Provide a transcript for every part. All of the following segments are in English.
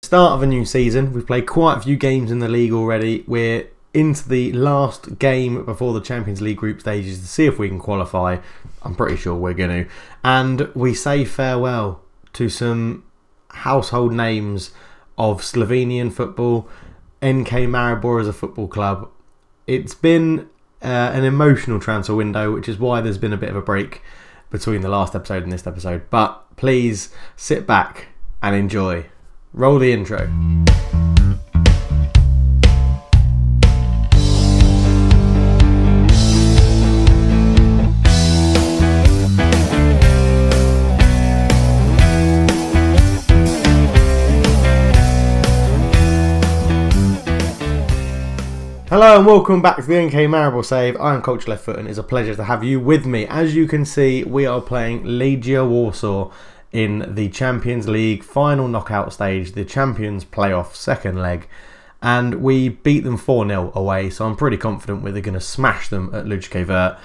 Start of a new season. We've played quite a few games in the league already. We're into the last game before the Champions League group stages to see if we can qualify. I'm pretty sure we're going to. And we say farewell to some household names of Slovenian football. NK Maribor as a football club. It's been an emotional transfer window, which is why there's been a bit of a break between the last episode and this episode. But please sit back and enjoy. Roll the intro. Hello and welcome back to the NK Maribor save. I'm Culture Left Foot and it's a pleasure to have you with me. As you can see, we are playing Legia Warsaw in the Champions League final knockout stage, the Champions Playoff second leg, and we beat them 4-0 away, so I'm pretty confident we're going to smash them at Lučke Vrt.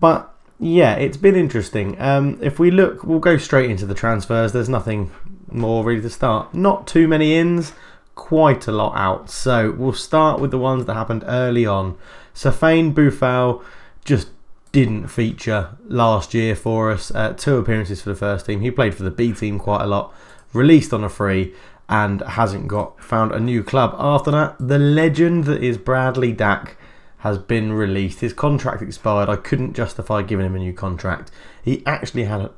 But yeah, it's been interesting. If we look, we'll go straight into the transfers. There's nothing more really to start. Not too many ins, quite a lot out. So we'll start with the ones that happened early on. Safane Boufal just didn't feature last year for us. 2 appearances for the first team. He played for the B team quite a lot. Released on a free and hasn't found a new club. After that, the legend that is Bradley Dack has been released. His contract expired. I couldn't justify giving him a new contract. He actually had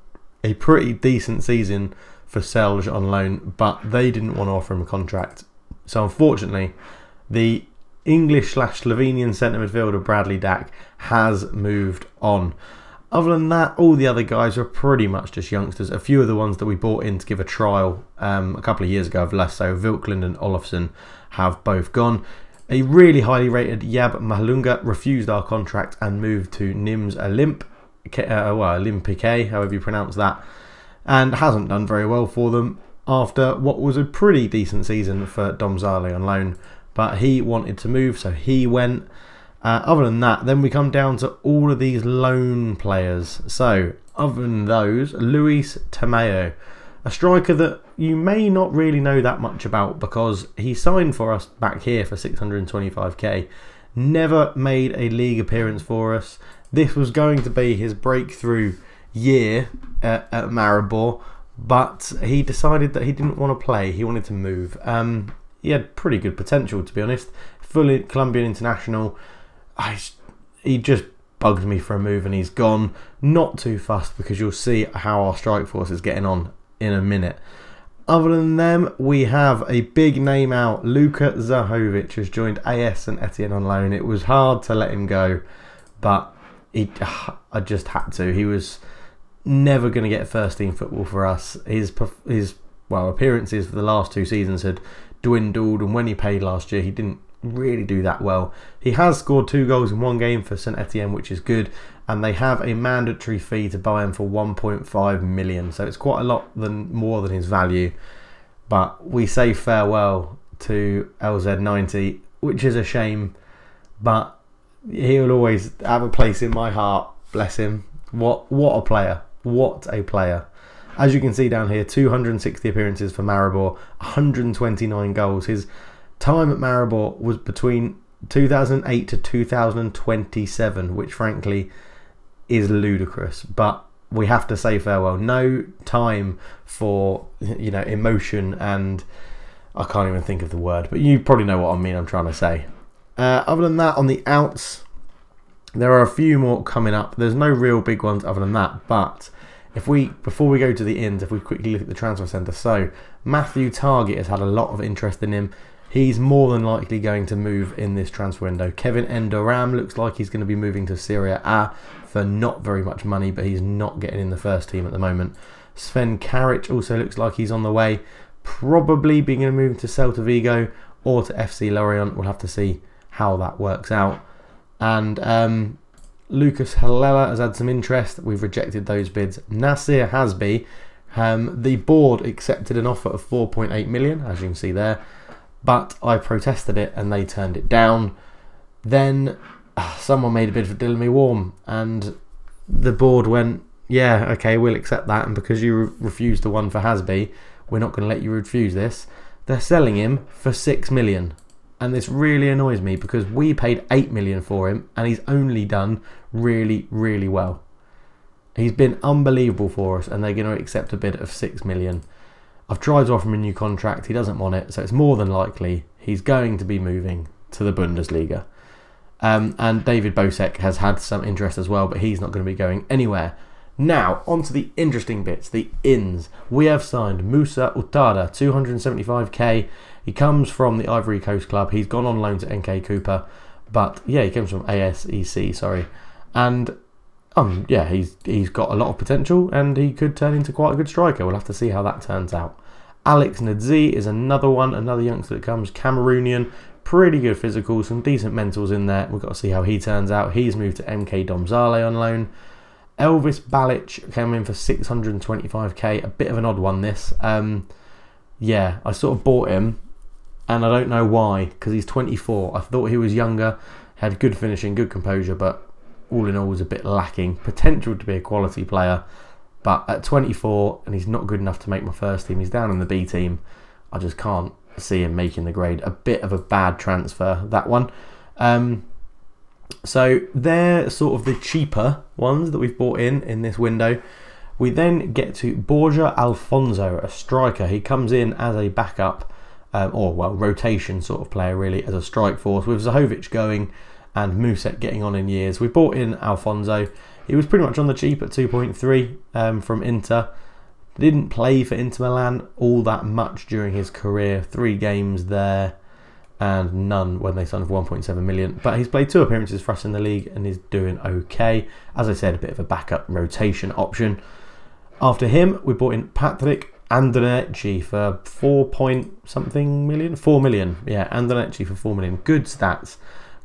a pretty decent season for Celje on loan, but they didn't want to offer him a contract. So unfortunately, the English/Slovenian centre midfielder Bradley Dack has moved on. Other than that, all the other guys are pretty much just youngsters. A few of the ones that we bought in to give a trial a couple of years ago have left, so Vilkland and Olofsson have both gone. A really highly rated Yab Mahlunga refused our contract and moved to Nims Olympique, however you pronounce that, and hasn't done very well for them after what was a pretty decent season for Domzale on loan. But he wanted to move, so he went. Other than that, then we come down to all of these loan players. So, other than those, Luis Tomeo, a striker that you may not really know that much about because he signed for us back here for 625k. Never made a league appearance for us. This was going to be his breakthrough year at Maribor, but he decided that he didn't want to play. He wanted to move. He had pretty good potential, to be honest. Fully Colombian international. He just bugged me for a move and he's gone. Not too fussed because you'll see how our strike force is getting on in a minute. Other than them, we have a big name out. Luka Zahovic has joined AS and Etienne on loan. It was hard to let him go, but I just had to. He was never going to get first team football for us. His appearances for the last 2 seasons had dwindled, and when he played last year he didn't really do that well. He has scored 2 goals in 1 game for St Etienne, which is good, and they have a mandatory fee to buy him for 1.5 million, so it's quite a lot more than his value. But we say farewell to LZ90, which is a shame, but he'll always have a place in my heart. Bless him. What a player. What a player. As you can see down here, 260 appearances for Maribor, 129 goals. His time at Maribor was between 2008 to 2027, which frankly is ludicrous. But we have to say farewell. No time for, emotion, and I can't even think of the word, but you probably know what I'm trying to say. Other than that, on the outs, there are a few more coming up. There's no real big ones other than that, but before we go to the ins, if we quickly look at the transfer centre, so Matthew Target has had a lot of interest in him. He's more than likely going to move in this transfer window. Kevin Endoram looks like he's going to be moving to Serie A for not very much money, but he's not getting in the first team at the moment. Sven Karic also looks like he's on the way, probably being going to move to Celta Vigo or to FC Lorient. We'll have to see how that works out. And Lucas Hallela has had some interest. We've rejected those bids. Nasir Hasbi, the board accepted an offer of 4.8 million, as you can see there, but I protested it and they turned it down. Then someone made a bid for Dylan Warm and the board went, yeah, okay, we'll accept that, and because you refused the one for Hasby, we're not going to let you refuse this. they're selling him for 6 million. And this really annoys me because we paid 8 million for him and he's only done really, really well. He's been unbelievable for us and they're going to accept a bid of 6 million. I've tried to offer him a new contract. He doesn't want it. So it's more than likely he's going to be moving to the Bundesliga. And David Bosek has had some interest as well, but he's not going to be going anywhere. Now, on to the interesting bits, the ins. We have signed Musa Utada, 275k. He comes from the Ivory Coast club. He's gone on loan to NK Cooper. But, yeah, he comes from ASEC, sorry. And, yeah, he's got a lot of potential and he could turn into quite a good striker. We'll have to see how that turns out. Alex Nadzi is another one, another youngster that comes, Cameroonian. Pretty good physical, some decent mentals in there. We've got to see how he turns out. He's moved to MK Domzale on loan. Elvis Balic came in for 625k. A bit of an odd one, this. Yeah, I sort of bought him, and I don't know why, because he's 24. I thought he was younger, had good finishing, good composure, but all in all was a bit lacking. Potential to be a quality player, but at 24, and he's not good enough to make my first team. He's down in the B team. I just can't see him making the grade. A bit of a bad transfer, that one. So they're sort of the cheaper ones that we've bought in this window. We then get to Borja Alfonso, a striker. He comes in as a backup, or well, rotation sort of player really, as a strike force, with Zahovic going and Muset getting on in years. We bought in Alfonso. He was pretty much on the cheap at 2.3 from Inter. Didn't play for Inter Milan all that much during his career. 3 games there and none when they signed for 1.7 million. But he's played 2 appearances for us in the league and is doing okay. As I said, a bit of a backup rotation option. After him, we bought in Patrick Andronecci for 4 million. Yeah, Andronecci for 4 million. Good stats.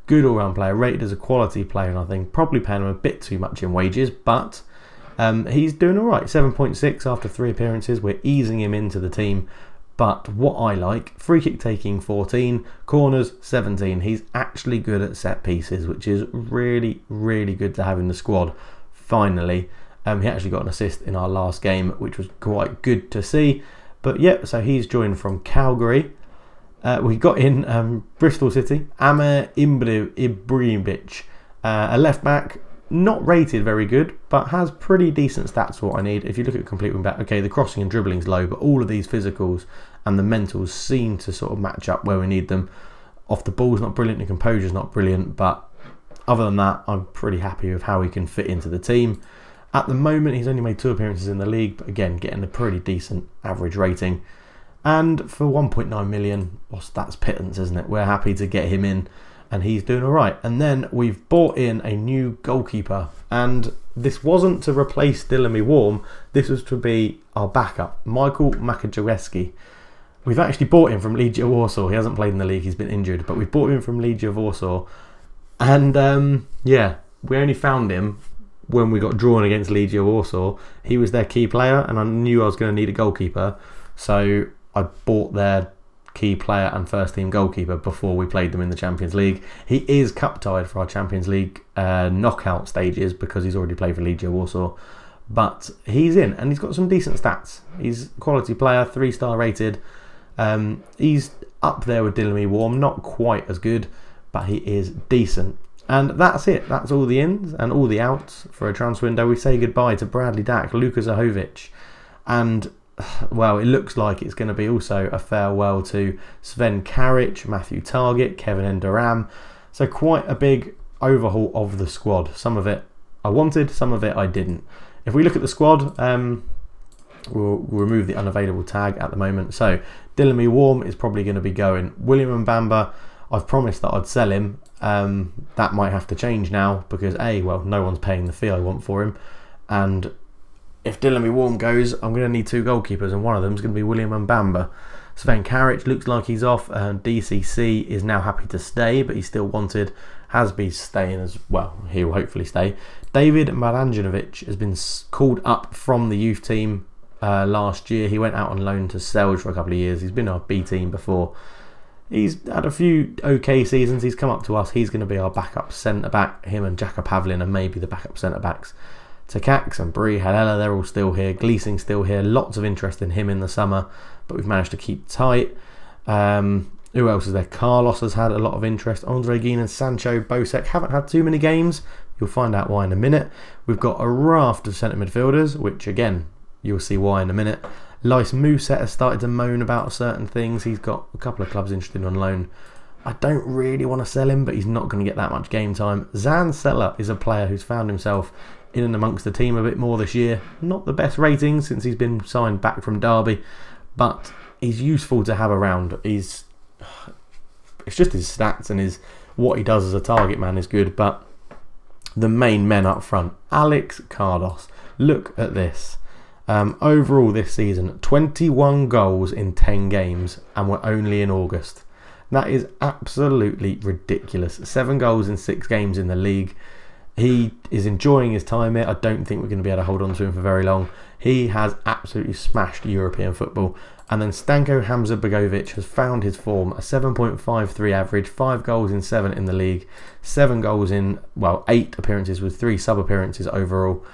Good all-round player. Rated as a quality player, and I think probably paying him a bit too much in wages, but he's doing all right. 7.6 after 3 appearances. We're easing him into the team. But what I like, free kick taking 14, corners 17. He's actually good at set pieces, which is really, really good to have in the squad. Finally, he actually got an assist in our last game, which was quite good to see. But yeah, so he's joined from Calgary. We got in Bristol City, Amer Ibrahimovic, a left back. Not rated very good, but has pretty decent stats for what I need. If you look at complete wing back, okay, the crossing and dribbling's low, but all of these physicals and the mentals seem to sort of match up where we need them. Off the ball's not brilliant, the composure's not brilliant, but other than that, I'm pretty happy with how he can fit into the team. At the moment, he's only made 2 appearances in the league, but again, getting a pretty decent average rating. And for 1.9 million, well, that's pittance, isn't it? We're happy to get him in. And he's doing all right. And then we've bought in a new goalkeeper. And this wasn't to replace Dylan Warm. This was to be our backup, Michael Makaczewski. We've actually bought him from Legia Warsaw. He hasn't played in the league. He's been injured. But we've bought him from Legia Warsaw. And, yeah, we only found him when we got drawn against Legia Warsaw. He was their key player. And I knew I was going to need a goalkeeper. So I bought their key player and first team goalkeeper before we played them in the Champions League. He is cup tied for our Champions League knockout stages because he's already played for Legia Warsaw, but he's in and he's got some decent stats. He's a quality player, 3-star rated. He's up there with Dylan Warm, not quite as good, but he is decent. And that's it. That's all the ins and all the outs for a transfer window. We say goodbye to Bradley Dack, Luka Zahovic, and well, it looks like it's going to be also a farewell to Sven Karic, Matthew Targett, Kevin Enderam. So quite a big overhaul of the squad. Some of it I wanted, some of it I didn't. If we look at the squad, we'll remove the unavailable tag at the moment. So Dylan Warm is probably going to be going. William Mbamba, I've promised that I'd sell him. That might have to change now because well, no one's paying the fee I want for him. And if Dylan Warm goes, I'm going to need 2 goalkeepers, and one of them is going to be William Mbamba. Sven Karic looks like he's off. DCC is now happy to stay, but he's still wanted. Hasby's staying as well. He will hopefully stay. David Maranjanovic has been called up from the youth team last year. He went out on loan to Selge for a couple of years. He's been our B team before. He's had a few okay seasons. He's come up to us. He's going to be our backup centre-back. Him and Jaka Pavlin are maybe the backup centre-backs. Takax and Brie Halella, they're all still here. Gleesing's still here. Lots of interest in him in the summer, but we've managed to keep tight. Who else is there? Carlos has had a lot of interest. Andre Guinan, Sancho, Bosek haven't had too many games. You'll find out why in a minute. We've got a raft of centre midfielders, which again, you'll see why in a minute. Lys Mousset has started to moan about certain things. He's got a couple of clubs interested on loan. I don't really want to sell him, but he's not going to get that much game time. Zan Seller is a player who's found himself in and amongst the team a bit more this year. Not the best rating since he's been signed back from Derby, but he's useful to have around. It's just his stats and what he does as a target man is good, but the main men up front, Alex Carlos, look at this. Overall this season, 21 goals in 10 games, and we're only in August. That is absolutely ridiculous. 7 goals in 6 games in the league. He is enjoying his time here. I don't think we're going to be able to hold on to him for very long. He has absolutely smashed European football. And then Stanko Hamza-Begovic has found his form, a 7.53 average, 5 goals in 7 in the league, 7 goals in, well, 8 appearances with 3 sub-appearances overall.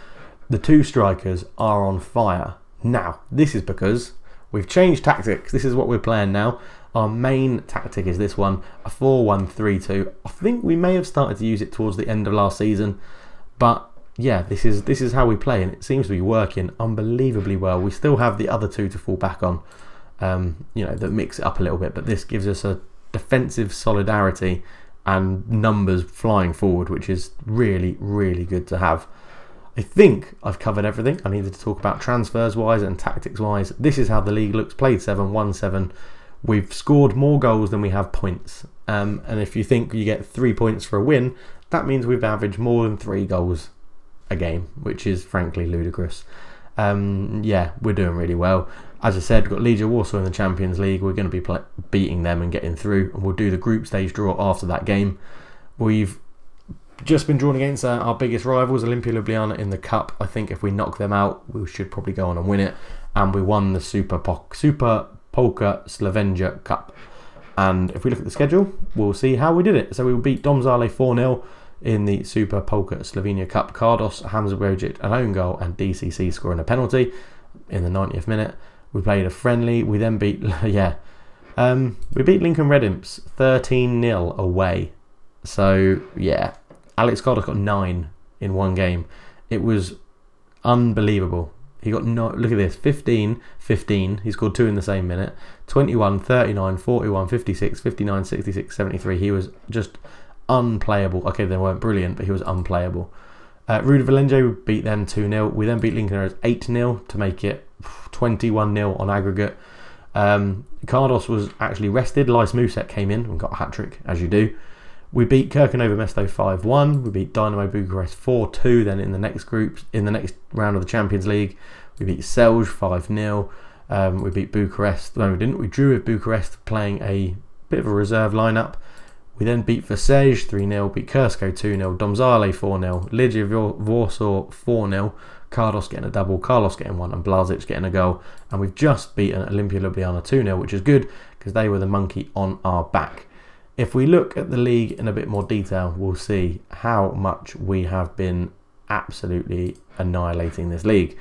The 2 strikers are on fire. Now, this is because we've changed tactics. This is what we're playing now. Our main tactic is this one, a 4-1-3-2. I think we may have started to use it towards the end of last season, but yeah, this is how we play, and it seems to be working unbelievably well. We still have the other 2 to fall back on, you know, that mix it up a little bit, but this gives us a defensive solidarity and numbers flying forward, which is really, really good to have. I think I've covered everything I needed to talk about transfers wise and tactics wise. This is how the league looks. Played 7, won 7. We've scored more goals than we have points, and if you think you get 3 points for a win, that means we've averaged more than 3 goals a game, which is frankly ludicrous. Yeah, we're doing really well. As I said, we've got Legia Warsaw in the Champions League. We're going to be beating them and getting through, and we'll do the group stage draw after that game. We've just been drawn against our biggest rivals, Olimpia Ljubljana, in the cup. I think if we knock them out, we should probably go on and win it. And we won the Super Polka Slovenia Cup. And if we look at the schedule, we'll see how we did it. So we will beat Domžale 4-0 in the Super Polka Slovenia Cup. Cardos, Hamza-Begovic, an own goal, and DCC scoring a penalty in the 90th minute. We played a friendly. We then beat, yeah, we beat Lincoln Red Imps 13-0 away. So yeah, Alex Cardos got 9 in one game. It was unbelievable. He got look at this, 15, 15. He scored 2 in the same minute. 21, 39, 41, 56, 59, 66, 73. He was just unplayable. Okay, they weren't brilliant, but he was unplayable. Ruda Valenge beat them 2-0. We then beat Lincoln Red 8-0 to make it 21-0 on aggregate. Cardos was actually rested. Lys Mousset came in and got a hat-trick, as you do. We beat Kirkanovo Mesto 5-1. We beat Dynamo Bucharest 4-2. Then in the next round of the Champions League, we beat Celje 5-0. We beat Bucharest. No, we didn't. We drew with Bucharest, playing a bit of a reserve lineup. We then beat Versej 3-0. Beat Kursko 2-0. Domžale 4-0. Legia Warsaw 4-0. Cardos getting a double, Carlos getting 1, and Blazic getting a goal. And we've just beaten Olimpia Ljubljana 2-0, which is good because they were the monkey on our back. If we look at the league in a bit more detail, we'll see how much we have been absolutely annihilating this league.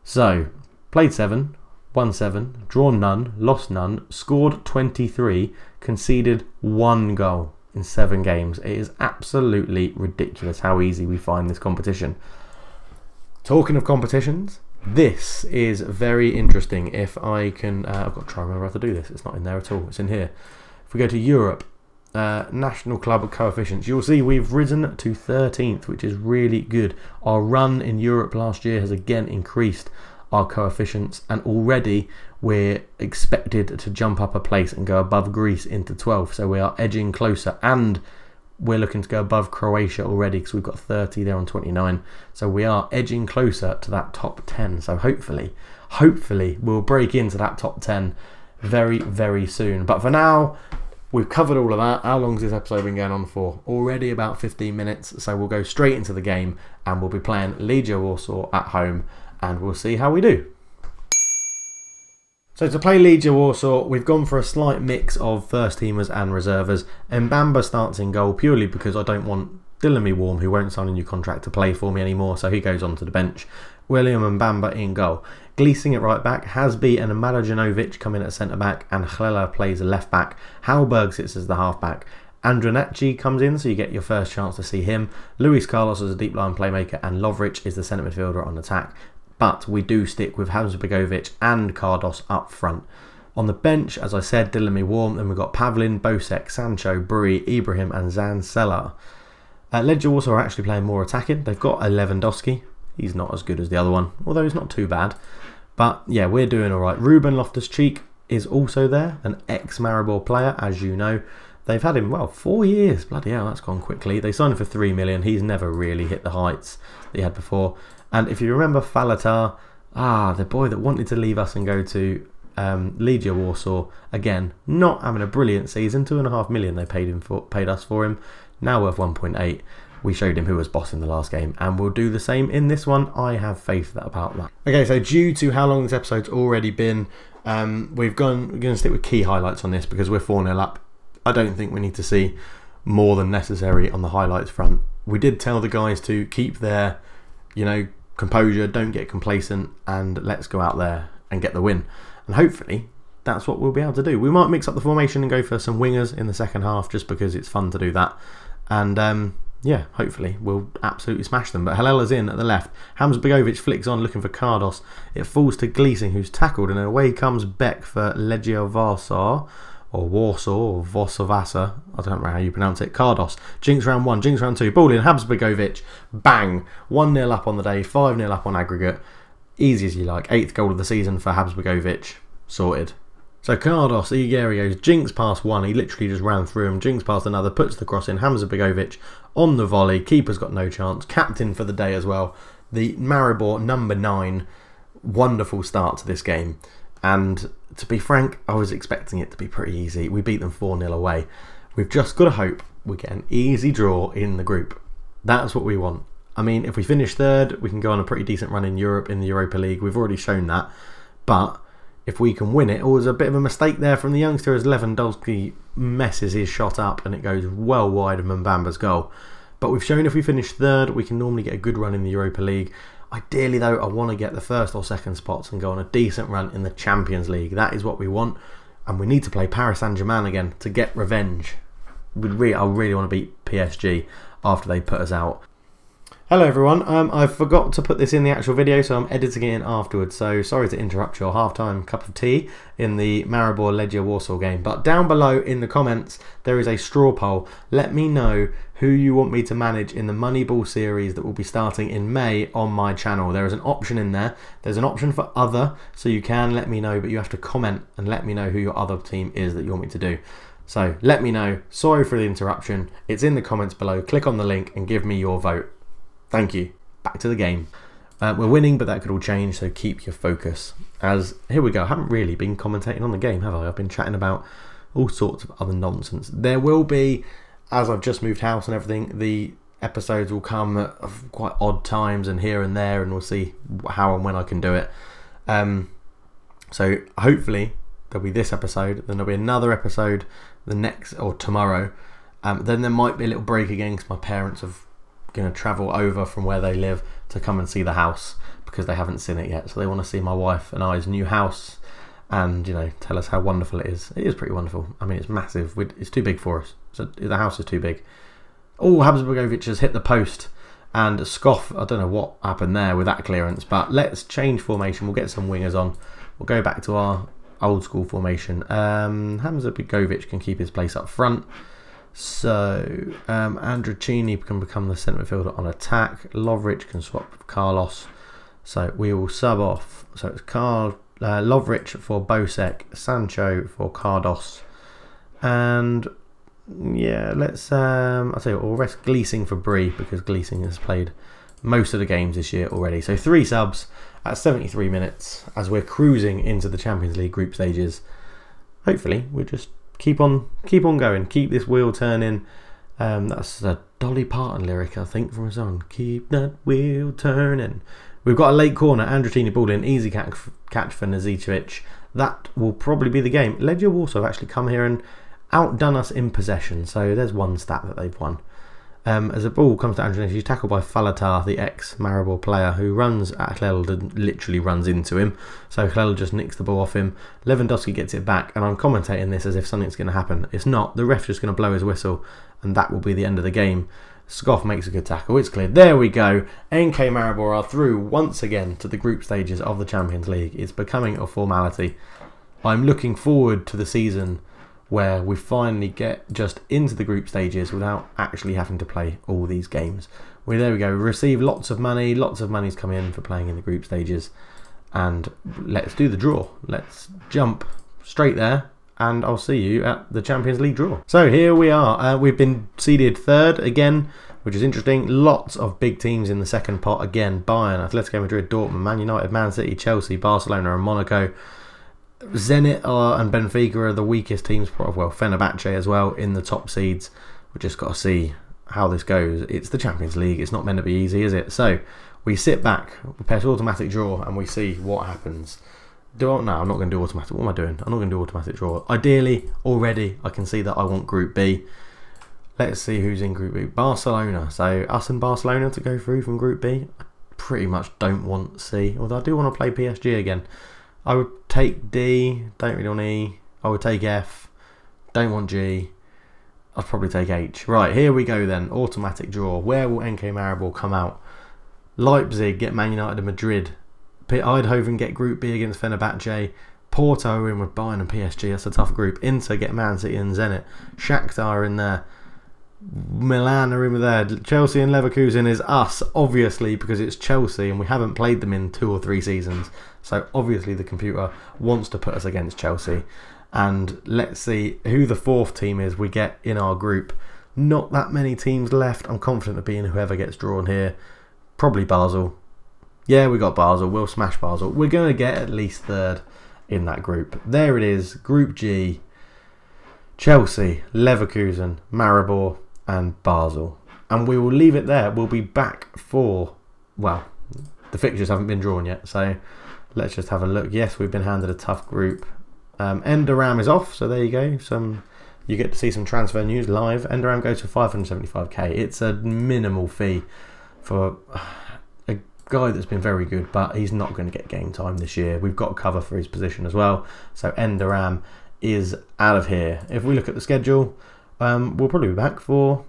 So, played 7, won 7, drawn none, lost none, scored 23, conceded 1 goal in 7 games. It is absolutely ridiculous how easy we find this competition. Talking of competitions, this is very interesting. If I can, I've got to try and remember how to do this. It's not in there at all. It's in here. If we go to Europe, national club coefficients, you'll see we've risen to 13th, which is really good. Our run in Europe last year has again increased our coefficients, and already we're expected to jump up a place and go above Greece into 12th. So we are edging closer, and we're looking to go above Croatia already because we've got 30 there on 29. So we are edging closer to that top 10. So hopefully we'll break into that top 10 very, very soon. But for now, we've covered all of that. How long has this episode been going on for? Already about 15 minutes. So we'll go straight into the game, and we'll be playing Legia Warsaw at home, and we'll see how we do. So to play Legia Warsaw, we've gone for a slight mix of first teamers and reservers. Mbamba starts in goal purely because I don't want Dylan Warm, who won't sign a new contract, to play for me anymore, so he goes onto the bench. William Mbamba in goal. Gleesing at right back, Hasby and Marajanovic come in at centre back, and Hlela plays a left back. Halberg sits as the half back. Andronacci comes in, so you get your first chance to see him. Luis Carlos as a deep line playmaker, and Lovric is the centre midfielder on attack. But we do stick with Hansbegovic and Cardos up front. On the bench, as I said, Dylan Warm, then we've got Pavlin, Bosek, Sancho, Brui, Ibrahim and Zansella. Legia Warsaw are actually playing more attacking. They've got a Lewandowski. He's not as good as the other one, although he's not too bad. But yeah, we're doing alright. Ruben Loftus-Cheek is also there, an ex-Maribor player, as you know. They've had him, well, 4 years. Bloody hell, that's gone quickly. They signed him for 3 million. He's never really hit the heights that he had before. And if you remember Falatar, the boy that wanted to leave us and go to Legia Warsaw, again, not having a brilliant season. 2.5 million they paid us for him. Now worth 1.8. We showed him who was boss in the last game, and we'll do the same in this one. I have faith about that. Okay, so due to how long this episode's already been, we're going to stick with key highlights on this because we're 4-0 up. I don't think we need to see more than necessary on the highlights front. We did tell the guys to keep their, composure, don't get complacent, and let's go out there and get the win. And hopefully that's what we'll be able to do. We might mix up the formation and go for some wingers in the second half just because it's fun to do that. And yeah, hopefully we'll absolutely smash them. But Halela's in at the left. Hansbegovic flicks on looking for Cardos. It falls to Gleesing, who's tackled, and away comes Beck for Legia Warsaw. Or Warsaw, or Vosovasa, I don't know how you pronounce it. Cardos, Jinx round 1, Jinx round 2, ball in, Hansbegovic, bang, 1-0 up on the day, 5-0 up on aggregate, easy as you like, 8th goal of the season for Hansbegovic, sorted. So Cardos, Igerios, Jinx past one, he literally just ran through him, Jinx past another, puts the cross in, Hansbegovic on the volley, keeper's got no chance, captain for the day as well, the Maribor number 9, wonderful start to this game. And to be frank, I was expecting it to be pretty easy. We beat them 4-0 away. We've just got to hope we get an easy draw in the group. That's what we want. I mean, if we finish third, we can go on a pretty decent run in Europe, in the Europa League. We've already shown that. But if we can win it, it was a bit of a mistake there from the youngster as Lewandowski messes his shot up and it goes well wide of Mbamba's goal. But we've shown if we finish third, we can normally get a good run in the Europa League. Ideally, though, I want to get the first or second spots and go on a decent run in the Champions League. That is what we want. And we need to play Paris Saint-Germain again to get revenge. I really want to beat PSG after they put us out. Hello everyone, I forgot to put this in the actual video, so I'm editing it in afterwards, so sorry to interrupt your half-time cup of tea in the Maribor Legia Warsaw game. But down below in the comments there is a straw poll. Let me know who you want me to manage in the Moneyball series that will be starting in May on my channel. There is an option in there. There's an option for other, so you can let me know, but you have to comment and let me know who your other team is that you want me to do. So let me know. Sorry for the interruption. It's in the comments below. Click on the link and give me your vote. Thank you. Back to the game. We're winning, but that could all change, so keep your focus. As here we go. I haven't really been commentating on the game, have I? I've been chatting about all sorts of other nonsense. There will be, as I've just moved house and everything, the episodes will come at quite odd times and here and there, and we'll see how and when I can do it. So hopefully there'll be this episode, then there'll be another episode the next or tomorrow. Then there might be a little break again because my parents have going to travel over from where they live to come and see the house because they haven't seen it yet, so they want to see my wife and I's new house and tell us how wonderful it is. It is pretty wonderful. I mean, it's massive. It's too big for us, so the house is too big. Oh, Hansbegovic has hit the post and Scoff, I don't know what happened there with that clearance, but let's change formation. We'll get some wingers on. We'll go back to our old school formation. Hansbegovic can keep his place up front. So, Androcini can become the centre midfielder on attack. Lovric can swap with Carlos. So, we will sub off. So, it's Lovric for Bosek, Sancho for Cardos. And, yeah, let's, I'll tell you what, we'll rest Gleesing for Bree because Gleesing has played most of the games this year already. So, 3 subs at 73 minutes as we're cruising into the Champions League group stages. Hopefully, we'll just keep on going, keep this wheel turning. That's a Dolly Parton lyric, I think, from a song. Keep that wheel turning. We've got a late corner, Androcini ball in, easy catch for Nazicevic. That will probably be the game. Legia Warsaw have actually come here and outdone us in possession, so there's one stat that they've won. As a ball comes to Andrew, he's tackled by Falatar, the ex-Maribor player, who runs at Kleld and literally runs into him. So Kleld just nicks the ball off him. Lewandowski gets it back, and I'm commentating this as if something's going to happen. It's not. The ref's just going to blow his whistle, and that will be the end of the game. Scoff makes a good tackle. It's cleared. There we go. NK Maribor are through once again to the group stages of the Champions League. It's becoming a formality. I'm looking forward to the season where we finally get just into the group stages without actually having to play all these games. Well, there we go. We receive lots of money. Lots of money's come in for playing in the group stages. And let's do the draw. Let's jump straight there. And I'll see you at the Champions League draw. So here we are. We've been seeded third again, which is interesting. Lots of big teams in the second pot again. Bayern, Atletico Madrid, Dortmund, Man United, Man City, Chelsea, Barcelona and Monaco. Zenit and Benfica are the weakest teams, well, Fenerbahce as well in the top seeds. We've just got to see how this goes. It's the Champions League. It's not meant to be easy, is it? So we sit back, we press automatic draw, and we see what happens. No, I'm not going to do automatic. What am I doing? I'm not going to do automatic draw. Ideally, already, I can see that I want Group B. Let's see who's in Group B. Barcelona. So us and Barcelona to go through from Group B. I pretty much don't want C, although I do want to play PSG again. I would take D, don't really want E. I would take F, don't want G. I'd probably take H. Right, here we go then. Automatic draw. Where will NK Maribor come out? Leipzig get Man United and Madrid. Eindhoven get Group B against Fenerbahce. Porto in with Bayern and PSG. That's a tough group. Inter get Man City and Zenit. Shakhtar are in there. Milan are in with there. Chelsea and Leverkusen is us, obviously, because it's Chelsea and we haven't played them in 2 or 3 seasons. So obviously the computer wants to put us against Chelsea. And let's see who the 4th team is we get in our group. Not that many teams left. I'm confident of being whoever gets drawn here. Probably Basel. Yeah, we got Basel. We'll smash Basel. We're going to get at least 3rd in that group. There it is. Group G. Chelsea, Leverkusen, Maribor and Basel. And we will leave it there. We'll be back for, well, the fixtures haven't been drawn yet. So let's just have a look. Yes, we've been handed a tough group. Enderam is off. So there you go. You get to see some transfer news live. Enderam goes for 575k. It's a minimal fee for a guy that's been very good, but he's not going to get game time this year. We've got cover for his position as well. So Enderam is out of here. If we look at the schedule, we'll probably be back for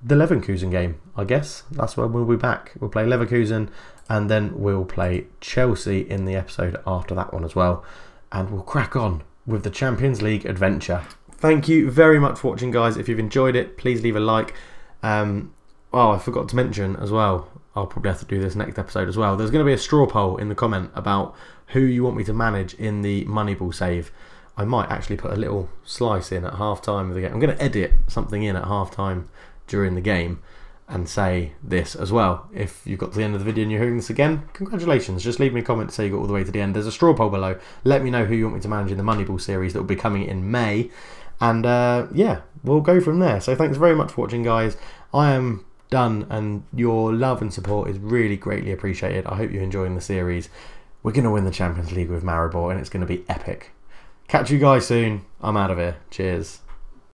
the Leverkusen game, I guess. That's when we'll be back. We'll play Leverkusen and then we'll play Chelsea in the episode after that one as well. And we'll crack on with the Champions League adventure. Thank you very much for watching, guys. If you've enjoyed it, please leave a like. Oh, I forgot to mention as well, I'll probably have to do this next episode as well. There's going to be a straw poll in the comment about who you want me to manage in the Moneyball save. I might actually put a little slice in at half-time of the game. I'm going to edit something in at half-time during the game and say this as well. If you've got to the end of the video and you're hearing this again, congratulations. Just leave me a comment to say you got all the way to the end. There's a straw poll below. Let me know who you want me to manage in the Moneyball series that will be coming in May. And yeah, we'll go from there. So thanks very much for watching, guys. I am done, and your love and support is really greatly appreciated. I hope you're enjoying the series. We're going to win the Champions League with Maribor, and it's going to be epic. Catch you guys soon. I'm out of here. Cheers.